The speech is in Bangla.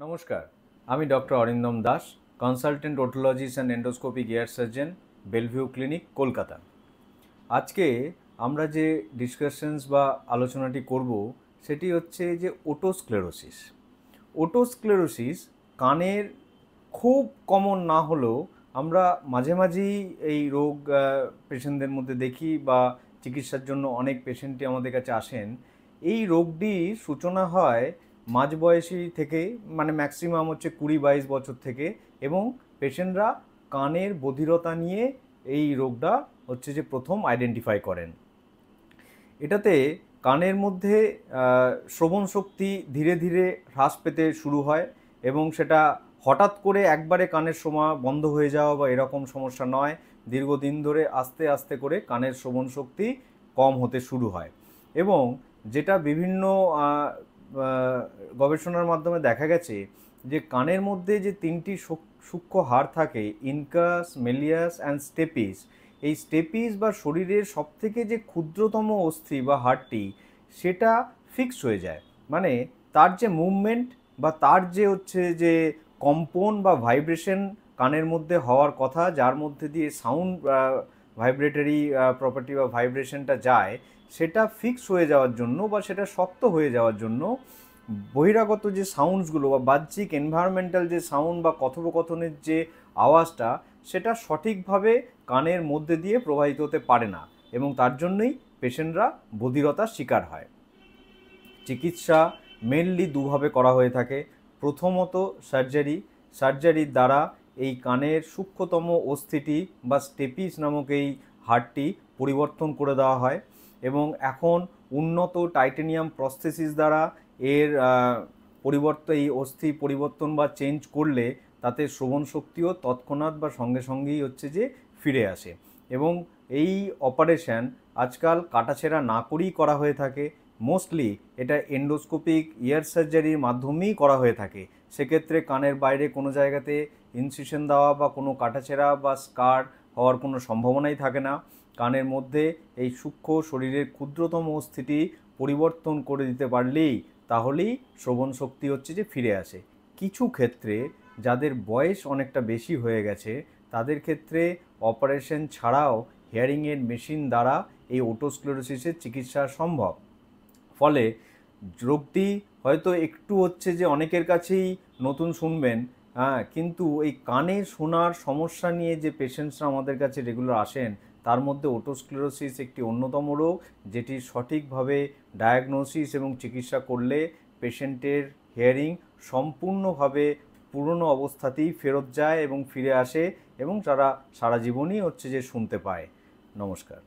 নমস্কার, আমি doctor Arindam Das, consultant otologist and endoscopic ear surgeon, Bellevue clinic, Kolkata. আজকে আমরা যে ডিসকাশনস বা আলোচনাটি করব সেটি হচ্ছে যে ওটোস্ক্লেরোসিস। ওটোস্ক্লেরোসিস কানের খুব কমন না হলেও আমরা মাঝে মাঝেই এই রোগ পেশেন্টদের মধ্যে দেখি বা চিকিৎসার জন্য অনেক পেশেন্টই আমাদের কাছে আসেন। এই রোগটির সূচনা হয় মাঝবয়সী থেকে, মানে ম্যাক্সিমাম হচ্ছে 20-22 বছর থেকে, এবং পেশেন্টরা কানের বধিরতা নিয়ে এই রোগটা হচ্ছে যে প্রথম আইডেন্টিফাই করেন। এটাতে কানের মধ্যে শ্রবণ শক্তি ধীরে ধীরে হ্রাস পেতে শুরু হয় এবং সেটা হঠাৎ করে একবারে কানের শোনা বন্ধ হয়ে যাওয়া বা এরকম সমস্যা নয়, দীর্ঘদিন ধরে আস্তে আস্তে করে কানের শ্রবণ শক্তি কম হতে শুরু হয়। এবং যেটা বিভিন্ন গবেষণার মাধ্যমে দেখা গেছে যে কানের মধ্যে যে তিনটি সূক্ষ্ম হাড় থাকে, ইনকাস, মেলিয়াস অ্যান্ড স্টেপিস, এই স্টেপিস বা শরীরের সবথেকে যে ক্ষুদ্রতম অস্থি বা হাড়টি সেটা ফিক্সড হয়ে যায়। মানে তার যে মুভমেন্ট বা তার যে হচ্ছে যে কম্পন বা ভাইব্রেশন কানের মধ্যে হওয়ার কথা, যার মধ্যে দিয়ে সাউন্ড ভাইব্রেটরি প্রপার্টি বা ভাইব্রেশনটা যায়, সেটা ফিক্স হয়ে যাওয়ার জন্য বা সেটা শক্ত হয়ে যাওয়ার জন্য বহিরাগত যে সাউন্ডসগুলো বা বাহ্যিক এনভায়রনমেন্টাল যে সাউন্ড বা কথোপকথনের যে আওয়াজটা, সেটা সঠিকভাবে কানের মধ্যে দিয়ে প্রবাহিত হতে পারে না এবং তার জন্যই পেশেন্টরা বধিরতার শিকার হয়। চিকিৎসা মেনলি দুভাবে করা হয়ে থাকে। প্রথমত সার্জারির দ্বারা এই কানের সূক্ষ্মতম অস্থিটি বা স্টেপিস নামক এই হাড়টি পরিবর্তন করে দেওয়া হয় এবং এখন উন্নত টাইটেনিয়াম প্রস্থেসিস দ্বারা এর এই অস্থি পরিবর্তন বা চেঞ্জ করলে তাতে শ্রবণ শক্তিও তৎক্ষণাৎ বা সঙ্গে সঙ্গেই হচ্ছে যে ফিরে আসে। এবং এই অপারেশন আজকাল কাটাছেঁড়া না করেই করা হয়ে থাকে। মোস্টলি এটা এন্ডোস্কোপিক ইয়ার সার্জারির মাধ্যমেই করা হয়ে থাকে। সেক্ষেত্রে কানের বাইরে কোনো জায়গাতে ইনসিশন দেওয়া বা কোনো কাটাছেঁড়া বা স্কার হওয়ার কোনো সম্ভাবনাই থাকে না। কানের মধ্যে এই সূক্ষ্ম শরীরের ক্ষুদ্রতম অস্থিটি পরিবর্তন করে দিতে পারলেই তাহলেই শ্রবণ শক্তি হচ্ছে যে ফিরে আসে। কিছু ক্ষেত্রে যাদের বয়স অনেকটা বেশি হয়ে গেছে তাদের ক্ষেত্রে অপারেশন ছাড়াও হিয়ারিংয়ের মেশিন দ্বারা এই ওটোস্ক্লেরোসিসের চিকিৎসা সম্ভব। ফলে রোগটি হয়তো একটু হচ্ছে যে অনেকের কাছেই নতুন শুনবেন, কিন্তু এই কানে শোনার সমস্যা নিয়ে যে পেশেন্টসরা আমাদের কাছে রেগুলার আসেন তার মধ্যে ওটোস্ক্লেরোসিস একটি অন্যতম রোগ, যেটি সঠিকভাবে ডায়াগনোসিস এবং চিকিৎসা করলে পেশেন্টের হিয়ারিং সম্পূর্ণভাবে পুরনো অবস্থাতেই ফেরত যায় এবং ফিরে আসে এবং তারা সারা জীবনই হচ্ছে যে শুনতে পায়। নমস্কার।